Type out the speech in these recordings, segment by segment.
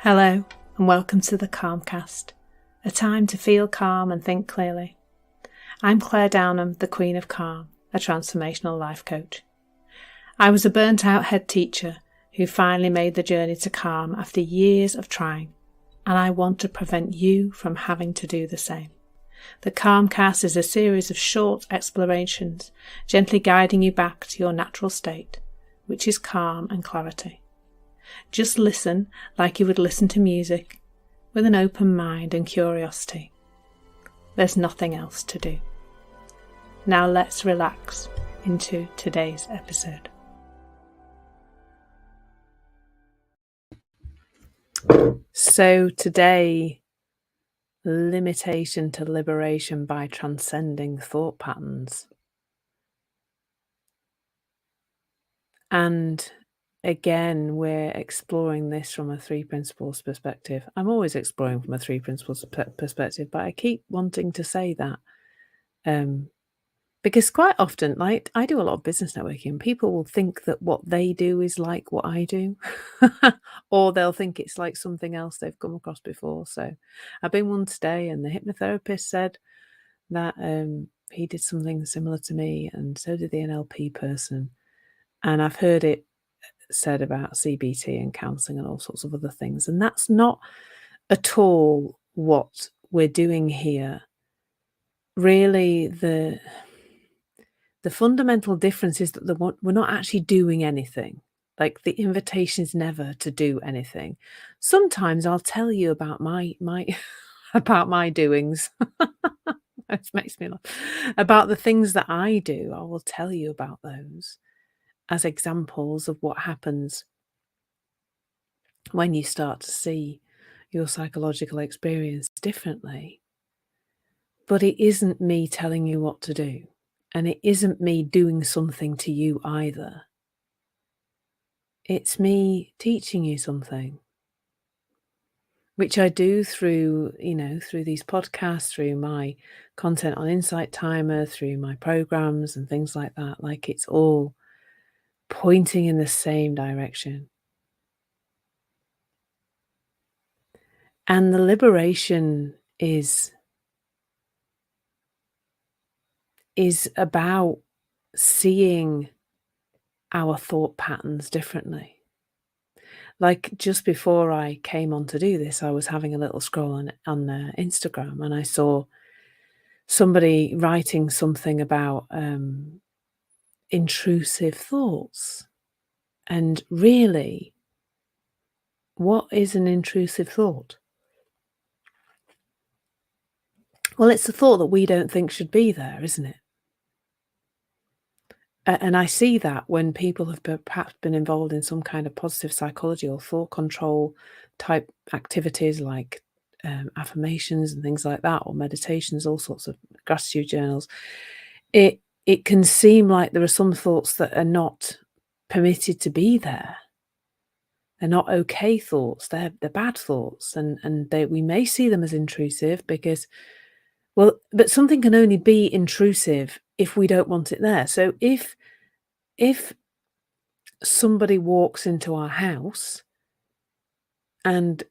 Hello and welcome to the Calmcast, a time to feel calm and think clearly. I'm Claire Downham, the Queen of Calm, a transformational life coach. I was a burnt out head teacher who finally made the journey to calm after years of trying, and I want to prevent you from having to do the same. The Calmcast is a series of short explorations, gently guiding you back to your natural state, which is calm and clarity. Just listen like you would listen to music, with an open mind and curiosity. There's nothing else to do. Now let's relax into today's episode. So today, limitation to liberation by transcending thought patterns. And again, we're exploring this from a three principles perspective. I'm always exploring from a three principles perspective, but I keep wanting to say that because quite often, like I do a lot of business networking, people will think that what they do is like what I do, or they'll think it's like something else they've come across before. So I've been one today, and the hypnotherapist said that he did something similar to me, and so did the NLP person. And I've heard it said about CBT and counselling and all sorts of other things. And that's not at all what we're doing here. Really, the fundamental difference is that we're not actually doing anything. Like, the invitation is never to do anything. Sometimes I'll tell you about my about my doings. It makes me laugh. About the things that I do, I will tell you about those as examples of what happens when you start to see your psychological experience differently. But it isn't me telling you what to do, and it isn't me doing something to you either. It's me teaching you something, which I do through these podcasts, through my content on Insight Timer, through my programs and things like that. Like, it's all pointing in the same direction. And the liberation is about seeing our thought patterns differently. Like, just before I came on to do this, I was having a little scroll on Instagram, and I saw somebody writing something about intrusive thoughts. And really, what is an intrusive thought? Well, it's a thought that we don't think should be there, isn't it? And I see that when people have perhaps been involved in some kind of positive psychology or thought control type activities, like affirmations and things like that, or meditations, all sorts of gratitude journals. It can seem like there are some thoughts that are not permitted to be there. They're not okay thoughts. They're bad thoughts, and we may see them as intrusive because, well, but something can only be intrusive if we don't want it there. So if somebody walks into our house and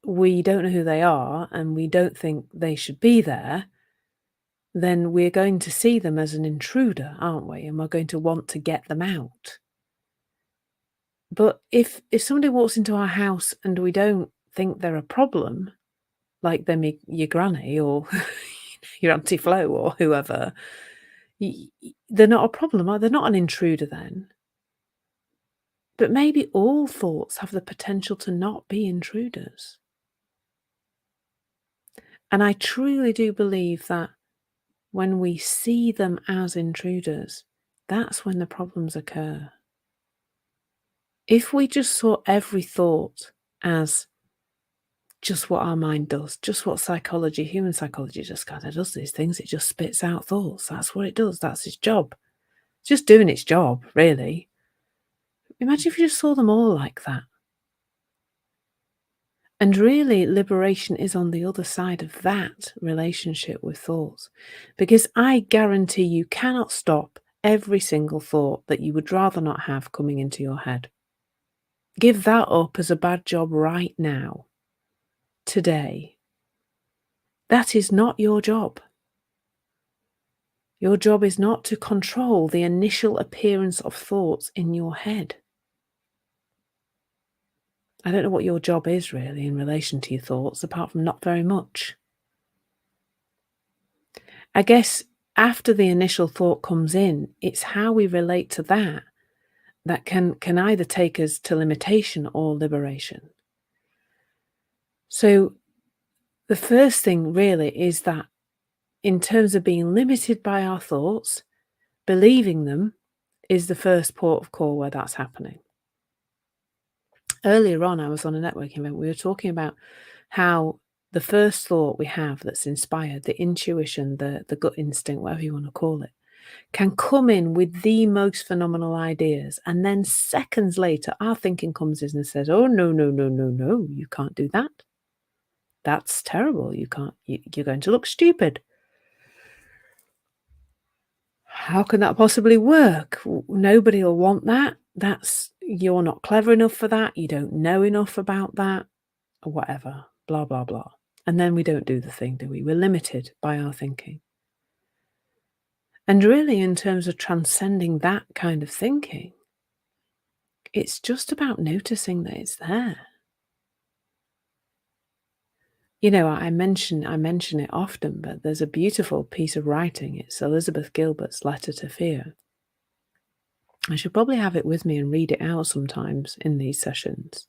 we don't know who they are and we don't think they should be there, then we're going to see them as an intruder, aren't we? And we're going to want to get them out. But if somebody walks into our house and we don't think they're a problem, like they're your granny or your Auntie Flo or whoever, they're not a problem. They're not an intruder then. But maybe all thoughts have the potential to not be intruders. And I truly do believe that when we see them as intruders, that's when the problems occur. If we just saw every thought as just what our mind does, just what human psychology just kind of does these things, it just spits out thoughts. That's what it does. That's its job. It's just doing its job, really. Imagine if you just saw them all like that. And really, liberation is on the other side of that relationship with thoughts. Because I guarantee you cannot stop every single thought that you would rather not have coming into your head. give that up as a bad job right now, today. That is not your job. Your job is not to control the initial appearance of thoughts in your head. I don't know what your job is really in relation to your thoughts, apart from not very much. I guess after the initial thought comes in, it's how we relate to that can either take us to limitation or liberation. So the first thing really is that in terms of being limited by our thoughts, believing them is the first port of call where that's happening. Earlier on, I was on a networking event. We were talking about how the first thought we have that's inspired, the intuition, the gut instinct, whatever you want to call it, can come in with the most phenomenal ideas. And then seconds later, our thinking comes in and says, oh, no, no, no, no, no, you can't do that. That's terrible. You can't, you're going to look stupid. How can that possibly work? Nobody will want that. You're not clever enough for that. You don't know enough about that, or whatever, blah, blah, blah. And then we don't do the thing, do we? We're limited by our thinking. And really, in terms of transcending that kind of thinking, it's just about noticing that it's there. You know, I mention it often, but there's a beautiful piece of writing. It's Elizabeth Gilbert's Letter to Fear. I should probably have it with me and read it out sometimes in these sessions.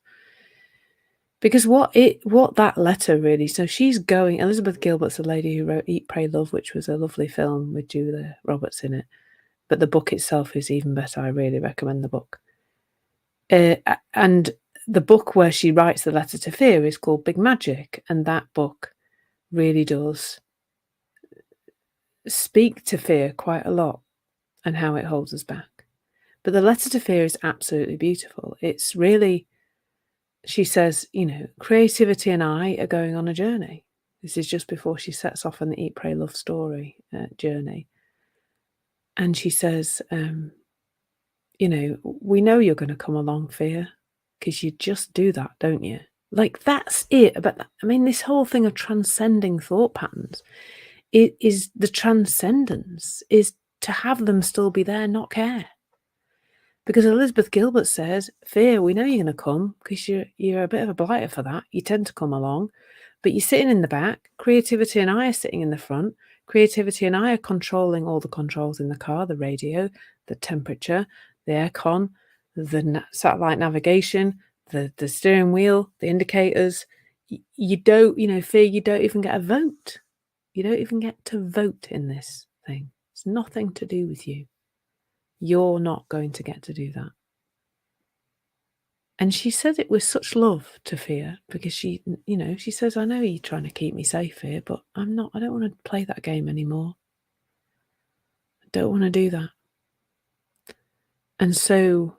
Because what that letter really, so Elizabeth Gilbert's the lady who wrote Eat, Pray, Love, which was a lovely film with Julia Roberts in it. But the book itself is even better. I really recommend the book. And the book where she writes the letter to fear is called Big Magic. And that book really does speak to fear quite a lot and how it holds us back. But the letter to fear is absolutely beautiful. It's really, she says, creativity and I are going on a journey. This is just before she sets off on the Eat, Pray, Love story journey. And she says, we know you're going to come along, fear, because you just do that, don't you? Like, that's it. But this whole thing of transcending thought patterns, it is the transcendence is to have them still be there, not care. Because Elizabeth Gilbert says, fear, we know you're going to come because you're a bit of a blighter for that. You tend to come along, but you're sitting in the back. Creativity and I are sitting in the front. Creativity and I are controlling all the controls in the car, the radio, the temperature, the aircon, the satellite navigation, the steering wheel, the indicators. You don't, fear, you don't even get a vote. You don't even get to vote in this thing. It's nothing to do with you. You're not going to get to do that. And she said it with such love to fear because she says, I know you're trying to keep me safe here, but I don't want to play that game anymore. I don't want to do that. And so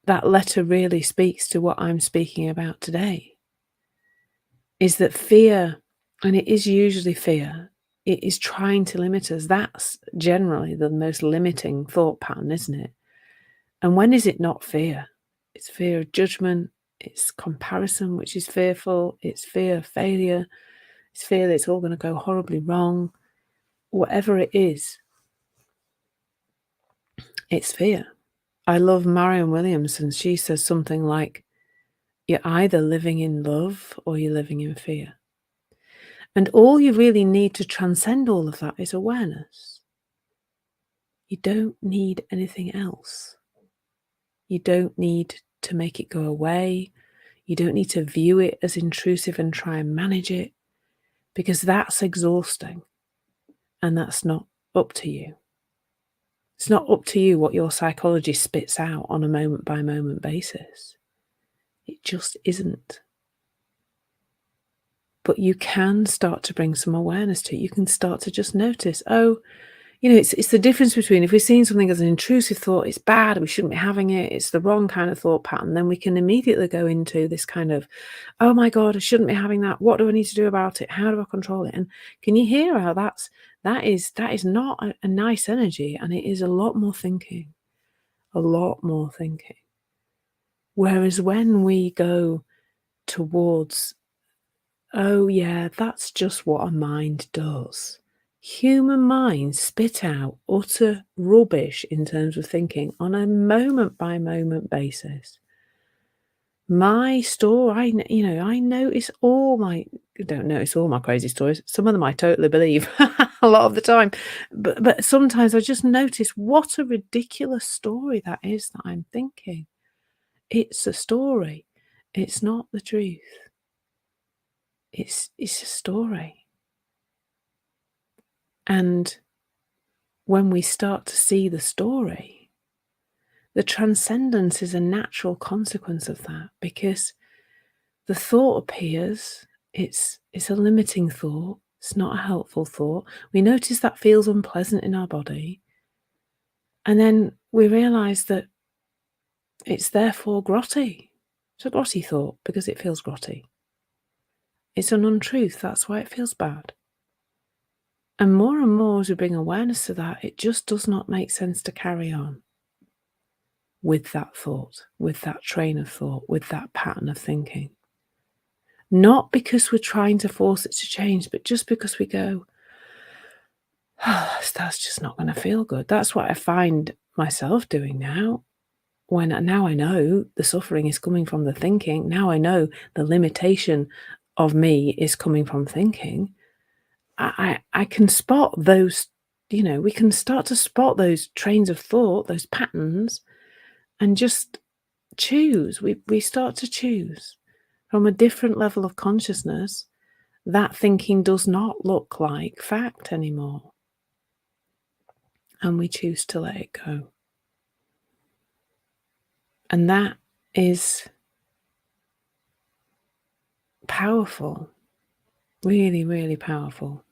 that letter really speaks to what I'm speaking about today, is that fear, and it is usually fear, it is trying to limit us. That's generally the most limiting thought pattern, isn't it? And when is it not fear? It's fear of judgment. It's comparison, which is fearful. It's fear of failure. It's fear that it's all going to go horribly wrong. Whatever it is, it's fear. I love Marianne Williamson. She says something like, you're either living in love or you're living in fear. And all you really need to transcend all of that is awareness. You don't need anything else. You don't need to make it go away. You don't need to view it as intrusive and try and manage it, because that's exhausting and that's not up to you. It's not up to you what your psychology spits out on a moment by moment basis. It just isn't. But you can start to bring some awareness to it. You can start to just notice, it's the difference between if we're seeing something as an intrusive thought, it's bad, we shouldn't be having it, it's the wrong kind of thought pattern, then we can immediately go into this kind of, oh my God, I shouldn't be having that. What do I need to do about it? How do I control it? And can you hear how that is not a nice energy, and it is a lot more thinking. Whereas when we go towards, oh yeah, that's just what a mind does. Human minds spit out utter rubbish in terms of thinking on a moment by moment basis. My story, I notice don't notice all my crazy stories. Some of them I totally believe a lot of the time. But sometimes I just notice what a ridiculous story that is that I'm thinking. It's a story. It's not the truth. It's a story. And when we start to see the story, the transcendence is a natural consequence of that, because the thought appears, it's a limiting thought, it's not a helpful thought. We notice that feels unpleasant in our body, and then we realise that it's therefore grotty. It's a grotty thought because it feels grotty. It's an untruth, that's why it feels bad. And more as we bring awareness to that, it just does not make sense to carry on with that thought, with that train of thought, with that pattern of thinking. Not because we're trying to force it to change, but just because we go, oh, that's just not going to feel good. That's what I find myself doing now. Now I know the suffering is coming from the thinking. Now I know the limitation of me is coming from thinking. I can spot those, we can start to spot those trains of thought, those patterns, and just choose. We start to choose from a different level of consciousness. That thinking does not look like fact anymore. And we choose to let it go. And that is powerful. Really, really powerful.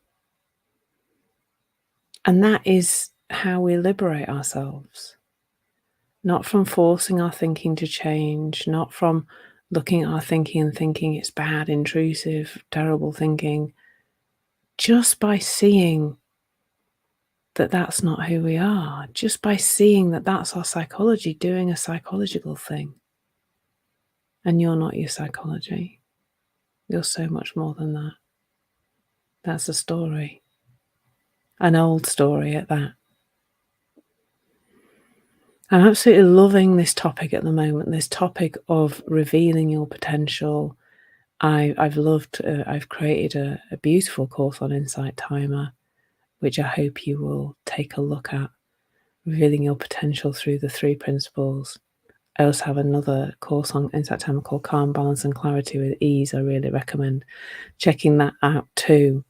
And that is how we liberate ourselves. Not from forcing our thinking to change, not from looking at our thinking and thinking it's bad, intrusive, terrible thinking. Just by seeing that that's not who we are, just by seeing that that's our psychology doing a psychological thing. And you're not your psychology. You're so much more than that. That's a story. An old story at that. I'm absolutely loving this topic at the moment, this topic of revealing your potential. I've created a beautiful course on Insight Timer, which I hope you will take a look at, revealing your potential through the 3 principles. I also have another course on Insight Timer called Calm, Balance and Clarity with Ease. I really recommend checking that out too.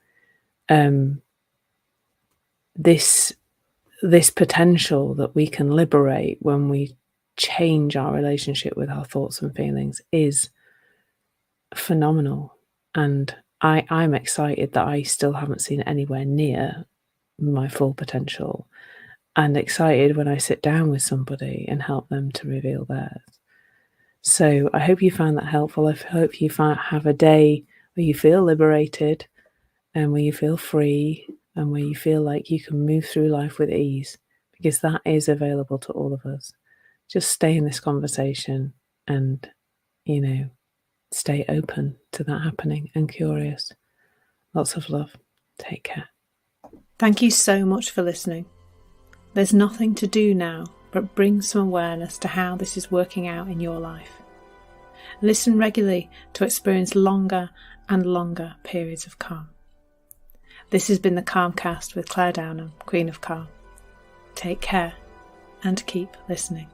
This potential that we can liberate when we change our relationship with our thoughts and feelings is phenomenal. And I'm excited that I still haven't seen anywhere near my full potential, and excited when I sit down with somebody and help them to reveal theirs. So I hope you found that helpful. I hope you have a day where you feel liberated and where you feel free and where you feel like you can move through life with ease, because that is available to all of us. Just stay in this conversation and, stay open to that happening and curious. Lots of love. Take care. Thank you so much for listening. There's nothing to do now but bring some awareness to how this is working out in your life. Listen regularly to experience longer and longer periods of calm. This has been the Calmcast with Claire Downham, Queen of Calm. Take care and keep listening.